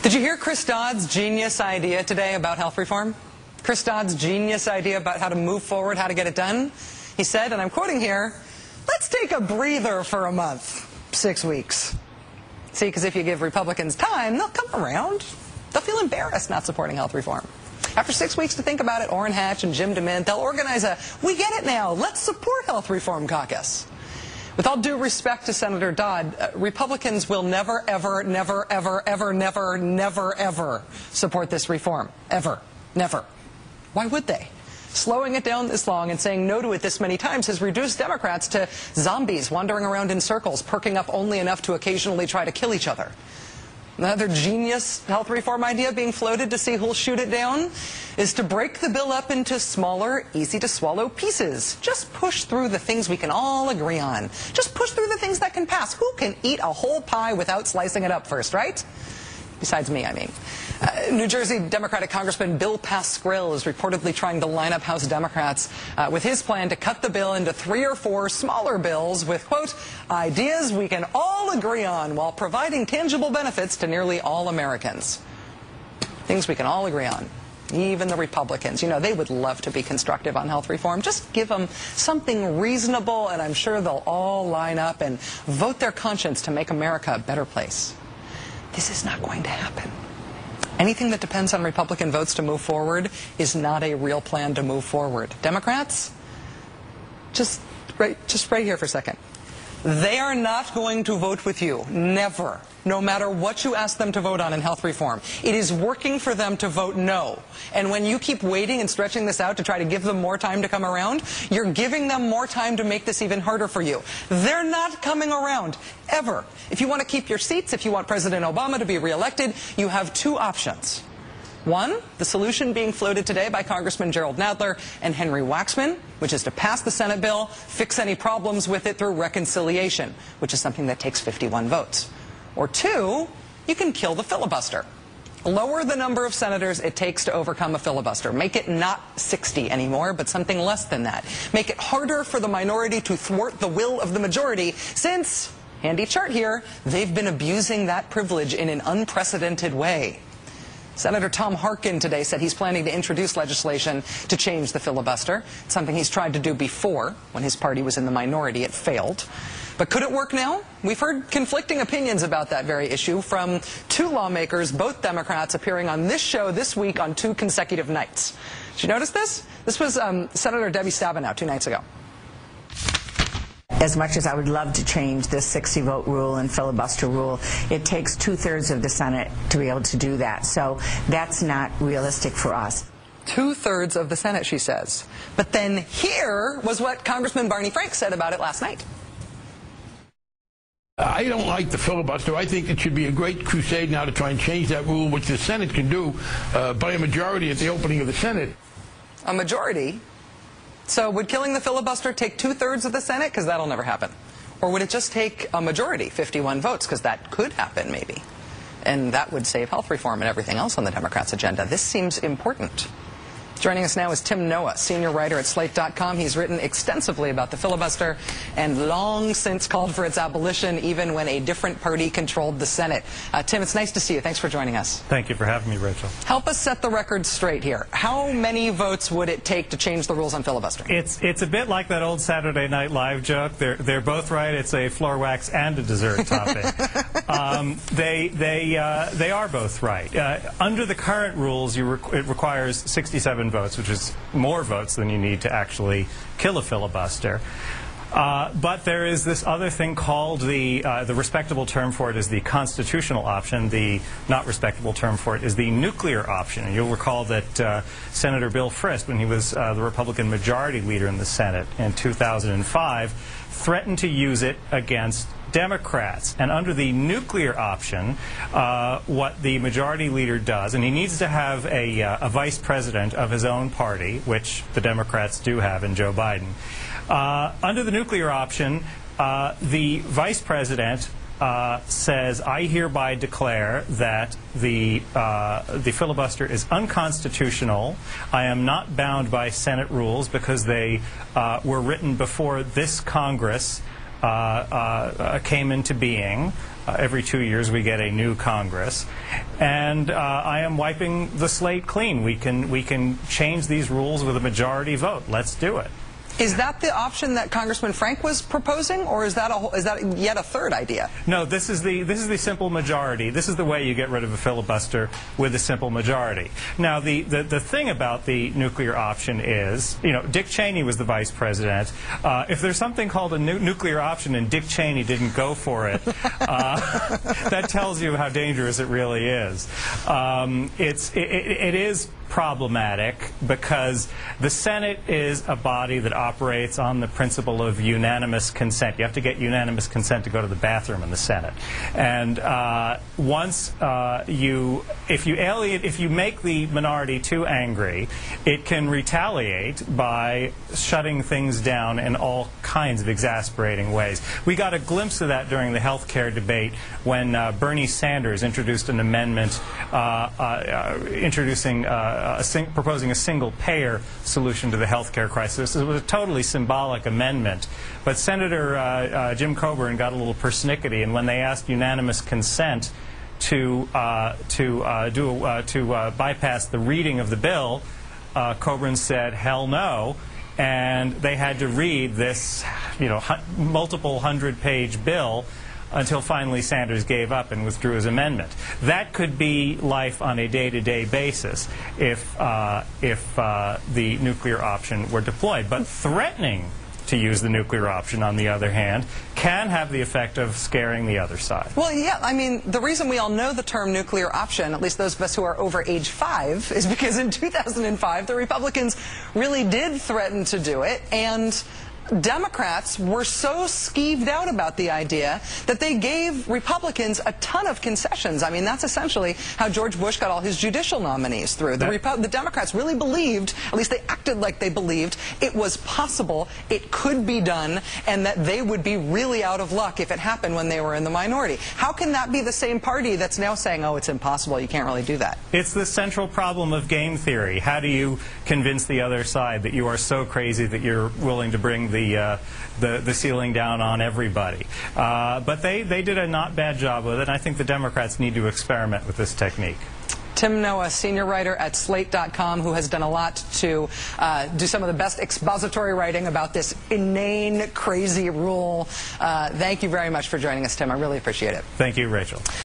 Did you hear Chris Dodd's genius idea today about health reform? Chris Dodd's genius idea about how to move forward, how to get it done? He said, and I'm quoting here, let's take a breather for a month, 6 weeks. See, because if you give Republicans time, they'll come around. They'll feel embarrassed not supporting health reform. After 6 weeks to think about it, Orrin Hatch and Jim DeMint, they'll organize a "we get it now, let's support health reform" caucus. With all due respect to Senator Dodd, Republicans will never, ever, never, ever, ever, never, never, ever support this reform. Ever. Never. Why would they? Slowing it down this long and saying no to it this many times has reduced Democrats to zombies wandering around in circles, perking up only enough to occasionally try to kill each other. Another genius health reform idea being floated to see who'll shoot it down is to break the bill up into smaller, easy-to-swallow pieces. Just push through the things we can all agree on. Just push through the things that can pass. Who can eat a whole pie without slicing it up first, right? Besides me, I mean. New Jersey Democratic Congressman Bill Pascrell is reportedly trying to line up House Democrats with his plan to cut the bill into 3 or 4 smaller bills with, quote, ideas we can all agree on while providing tangible benefits to nearly all Americans. Things we can all agree on. Even the Republicans, you know, they would love to be constructive on health reform. Just give them something reasonable, and I'm sure they'll all line up and vote their conscience to make America a better place. This is not going to happen. Anything that depends on Republican votes to move forward is not a real plan to move forward. Democrats, just right here for a second. They are not going to vote with you. Never. No matter what you ask them to vote on in health reform. It is working for them to vote no. And when you keep waiting and stretching this out to try to give them more time to come around, you're giving them more time to make this even harder for you. They're not coming around, ever. If you want to keep your seats, if you want President Obama to be reelected, you have 2 options. One, the solution being floated today by Congressman Gerald Nadler and Henry Waxman, which is to pass the Senate bill, fix any problems with it through reconciliation, which is something that takes 51 votes. Or 2, you can kill the filibuster. Lower the number of senators it takes to overcome a filibuster. Make it not 60 anymore, but something less than that. Make it harder for the minority to thwart the will of the majority, since, handy chart here, they've been abusing that privilege in an unprecedented way. Senator Tom Harkin today said he's planning to introduce legislation to change the filibuster. It's something he's tried to do before. When his party was in the minority, it failed. But could it work now? We've heard conflicting opinions about that very issue from 2 lawmakers, both Democrats, appearing on this show this week on 2 consecutive nights. Did you notice this? This was Senator Debbie Stabenow 2 nights ago. As much as I would love to change this 60-vote rule and filibuster rule, it takes 2/3 of the Senate to be able to do that. So that's not realistic for us. 2/3 of the Senate, she says. But then here was what Congressman Barney Frank said about it last night. I don't like the filibuster. I think it should be a great crusade now to try and change that rule, which the Senate can do by a majority at the opening of the Senate. A majority? So would killing the filibuster take 2/3 of the Senate? Because that'll never happen. Or would it just take a majority, 51 votes? Because that could happen, maybe. And that would save health reform and everything else on the Democrats' agenda. This seems important. Joining us now is Tim Noah, senior writer at Slate.com. He's written extensively about the filibuster and long since called for its abolition, even when a different party controlled the Senate. Tim, it's nice to see you. Thanks for joining us. Thank you for having me, Rachel. Help us set the record straight here. How many votes would it take to change the rules on filibuster? It's a bit like that old Saturday Night Live joke. They're both right. It's a floor wax and a dessert topping. They are both right. Under the current rules, it requires 67 votes, which is more votes than you need to actually kill a filibuster. But there is this other thing called the respectable term for it is the constitutional option. The not respectable term for it is the nuclear option. And you'll recall that Senator Bill Frist, when he was the Republican majority leader in the Senate in 2005, threatened to use it against Democrats. And under the nuclear option, what the majority leader does, and he needs to have a vice president of his own party, which the Democrats do have in Joe Biden. Under the nuclear option, the vice president says, I hereby declare that the filibuster is unconstitutional. I am not bound by Senate rules because they were written before this Congress came into being. Every 2 years we get a new Congress, and I am wiping the slate clean. We can change these rules with a majority vote. Let's do it. Is that the option that Congressman Frank was proposing, or is that yet a third idea? No, this is the simple majority. This is the way you get rid of a filibuster, with a simple majority. Now, the thing about the nuclear option is, you know, Dick Cheney was the vice president. If there's something called a nuclear option and Dick Cheney didn't go for it, that tells you how dangerous it really is. It is problematic because the Senate is a body that operates on the principle of unanimous consent. You have to get unanimous consent to go to the bathroom in the Senate. And if you make the minority too angry, it can retaliate by shutting things down in all kinds of exasperating ways. We got a glimpse of that during the health care debate when Bernie Sanders introduced an amendment proposing a single-payer solution to the health care crisis. It was a totally symbolic amendment. But Senator Jim Coburn got a little persnickety, and when they asked unanimous consent to bypass the reading of the bill, Coburn said, "Hell no." And they had to read this, you know, multiple hundred-page bill until finally Sanders gave up and withdrew his amendment. That could be life on a day-to-day basis if the nuclear option were deployed. But threatening to use the nuclear option, on the other hand, can have the effect of scaring the other side. Well, yeah, I mean, the reason we all know the term nuclear option, at least those of us who are over age 5, is because in 2005, the Republicans really did threaten to do it, and Democrats were so skeeved out about the idea that they gave Republicans a ton of concessions. I mean, that's essentially how George Bush got all his judicial nominees through. The Democrats really believed, at least they acted like they believed, it was possible, it could be done, and that they would be really out of luck if it happened when they were in the minority. How can that be the same party that's now saying, oh, it's impossible, you can't really do that? It's the central problem of game theory. How do you convince the other side that you are so crazy that you're willing to bring the ceiling down on everybody? But they did a not bad job with it. I think the Democrats need to experiment with this technique. Tim Noah, senior writer at Slate.com, who has done a lot to do some of the best expository writing about this inane, crazy rule. Thank you very much for joining us, Tim. I really appreciate it. Thank you, Rachel.